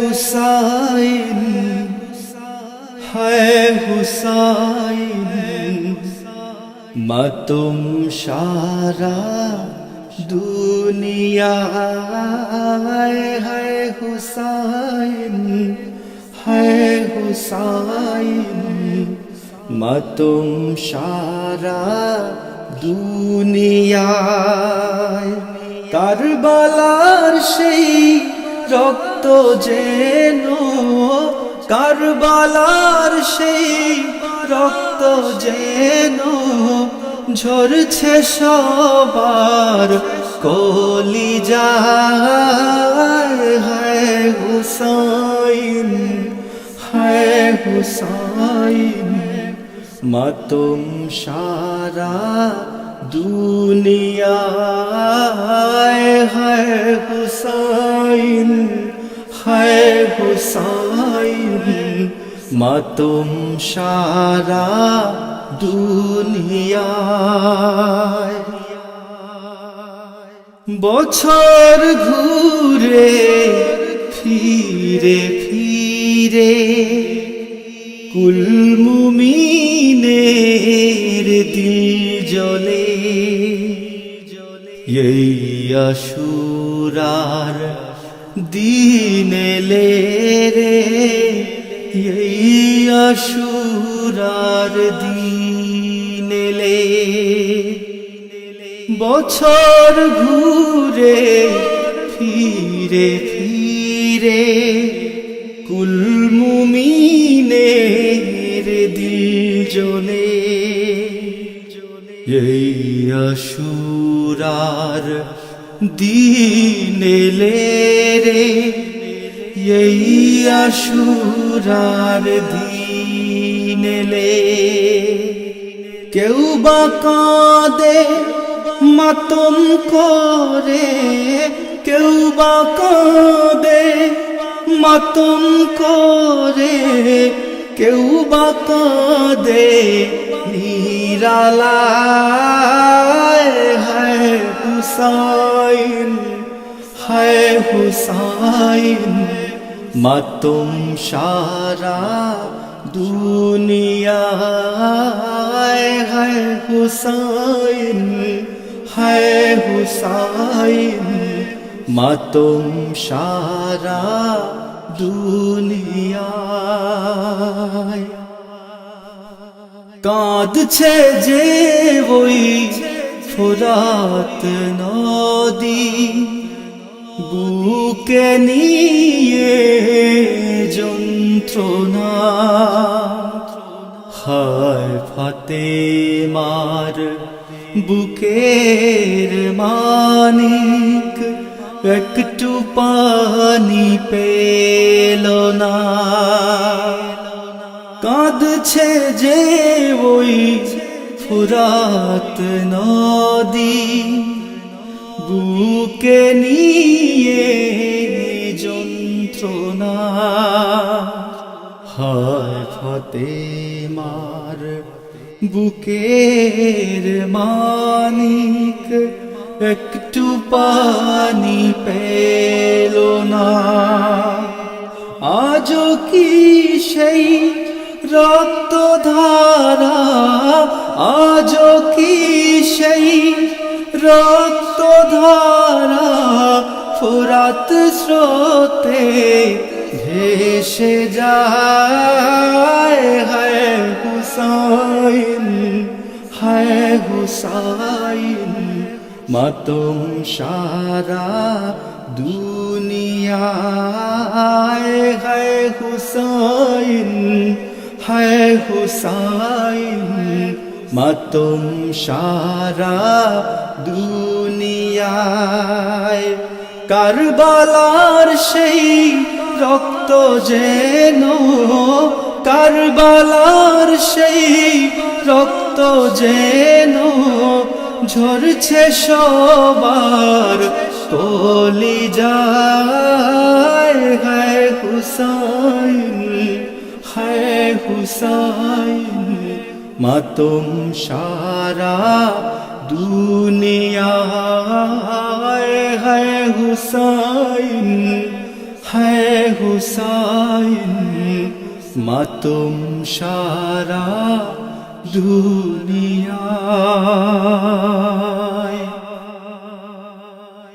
हुसैन है हुसैन मातुम सारा दुनिया है हुसैन मातुम सारा दुनिया কারবালার সেই রক্ত যেন কারবালার সেই রক্ত যেন ঝরছে সবার কলিজায় হায় হুসাইন মাতম সারা দুনিয়া হায় হুসাইন মাতম সারা দুনিয়ায় বছর ঘুরে ফিরে ফিরে কুল মুমিনের দিল জ্বলে এই আশুরার দিন এলে রে এই আশুরার দিন এলে বছর ঘুরে ফিরে ফিরে কুল মুমিনের দিল জ্বলে এই আশুরার দিন এলে রে এই আশুরার দিন এলে কেউ বা কাঁদে মাতম করে কেউ বা কাঁদে মাতম করে কেউ বা কাঁদে নিরালায় হায় হুসাইন মাতম সারা দুনিয়া হায় হুসাইন মাতম সারা দুনিয়ায় কাঁদছে যে ওই ফোরাত নদী বুকে নিয়ে যন্ত্রণা হায় ফাতেমার বুকের মানিক একটু পানি পেল না কাঁদছে যে ওই ফুরাত নদী বুকে নিয়ে যন্ত্রণা হায় ফাতেমার বুকের মানিক একটু পানি পেল না আজও কি সেই রক্তধারা আজও কি সেই রক্তধারা ফোরাত স্রোতে ভেসে যায় হায় হুসাইন মাতম সারা দুনিয়ায় হায় হুসাইন মাতম সারা দুনিয়ায় কারবালার সেই রক্ত যেন কারবালার সেই রক্ত যেন ঝরছে সবার কলিজায় হায় হুসাইন মাতম সারা দুনিয়ায় হায় है हुसैन मातुम सारा दुनिया